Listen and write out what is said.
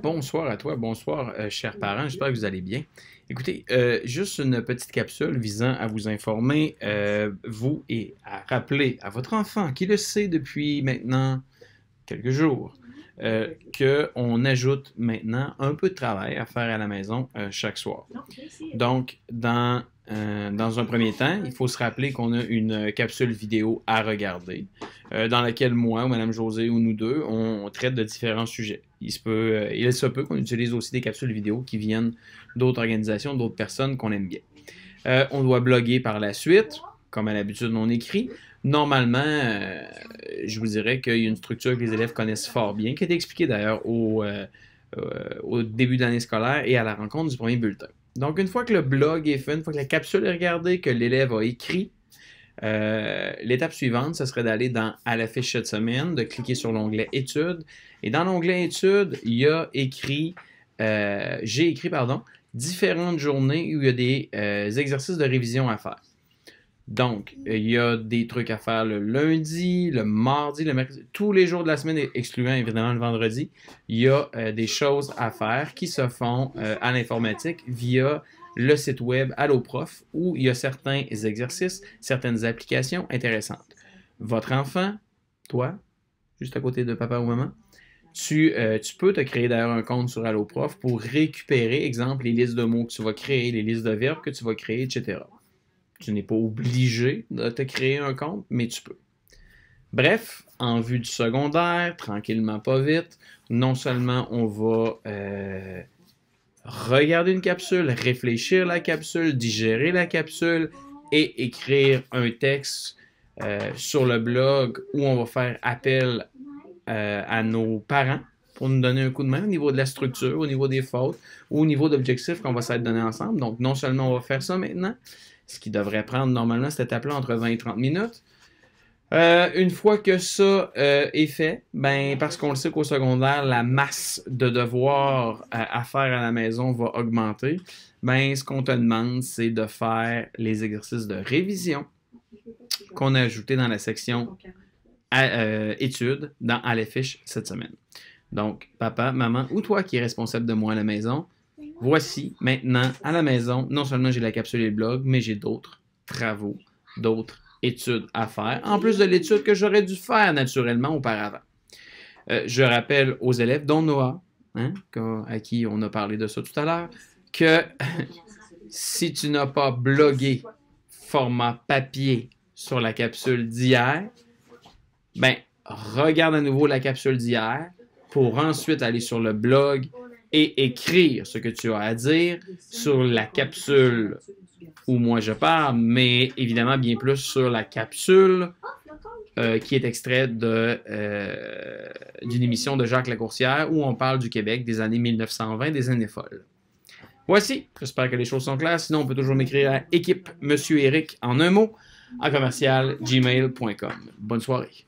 Bonsoir à toi, bonsoir, chers parents, j'espère que vous allez bien. Écoutez, juste une petite capsule visant à vous informer, vous, et à rappeler à votre enfant, qui le sait depuis maintenant quelques jours, qu'on ajoute maintenant un peu de travail à faire à la maison chaque soir. Donc, dans un premier temps, il faut se rappeler qu'on a une capsule vidéo à regarder, dans laquelle moi, ou Mme Josée, ou nous deux, on traite de différents sujets. Il se peut qu'on utilise aussi des capsules vidéo qui viennent d'autres organisations, d'autres personnes qu'on aime bien. On doit bloguer par la suite, comme à l'habitude on écrit. Normalement, je vous dirais qu'il y a une structure que les élèves connaissent fort bien, qui a été expliquée d'ailleurs au début de l'année scolaire et à la rencontre du premier bulletin. Donc, une fois que le blog est fait, une fois que la capsule est regardée, que l'élève a écrit, l'étape suivante, ce serait d'aller dans à la fiche cette semaine, de cliquer sur l'onglet Études. Et dans l'onglet Études, il y a j'ai écrit, différentes journées où il y a des exercices de révision à faire. Donc, il y a des trucs à faire le lundi, le mardi, le mercredi, tous les jours de la semaine, excluant évidemment le vendredi. Il y a des choses à faire qui se font à l'informatique via le site web AlloProf, où il y a certains exercices, certaines applications intéressantes. Votre enfant, toi, juste à côté de papa ou maman, tu peux te créer d'ailleurs un compte sur AlloProf pour récupérer, exemple, les listes de mots que tu vas créer, les listes de verbes que tu vas créer, etc. Tu n'es pas obligé de te créer un compte, mais tu peux. Bref, en vue du secondaire, tranquillement, pas vite, non seulement on va regarder une capsule, réfléchir la capsule, digérer la capsule et écrire un texte sur le blog où on va faire appel à nos parents pour nous donner un coup de main au niveau de la structure, au niveau des fautes, ou au niveau d'objectifs qu'on va s'être donné ensemble. Donc, non seulement on va faire ça maintenant, ce qui devrait prendre normalement cette étape-là entre 20 et 30 minutes. Une fois que ça est fait, ben, parce qu'on le sait qu'au secondaire, la masse de devoirs à faire à la maison va augmenter, ben, ce qu'on te demande, c'est de faire les exercices de révision qu'on a ajoutés dans la section études à la fiche cette semaine. Donc, papa, maman ou toi qui es responsable de moi à la maison, voici maintenant à la maison, non seulement j'ai la capsule et le blog, mais j'ai d'autres travaux, d'autres études à faire, en plus de l'étude que j'aurais dû faire naturellement auparavant. Je rappelle aux élèves, dont Noah, à qui on a parlé de ça tout à l'heure, que si tu n'as pas blogué format papier sur la capsule d'hier, ben, regarde à nouveau la capsule d'hier pour ensuite aller sur le blog et écrire ce que tu as à dire sur la capsule où moi je parle, mais évidemment bien plus sur la capsule qui est extraite d'une émission de Jacques Lacourcière où on parle du Québec des années 1920, des années folles. Voici, j'espère que les choses sont claires. Sinon, on peut toujours m'écrire à équipe Monsieur Eric en un mot, en commercial gmail.com. Bonne soirée.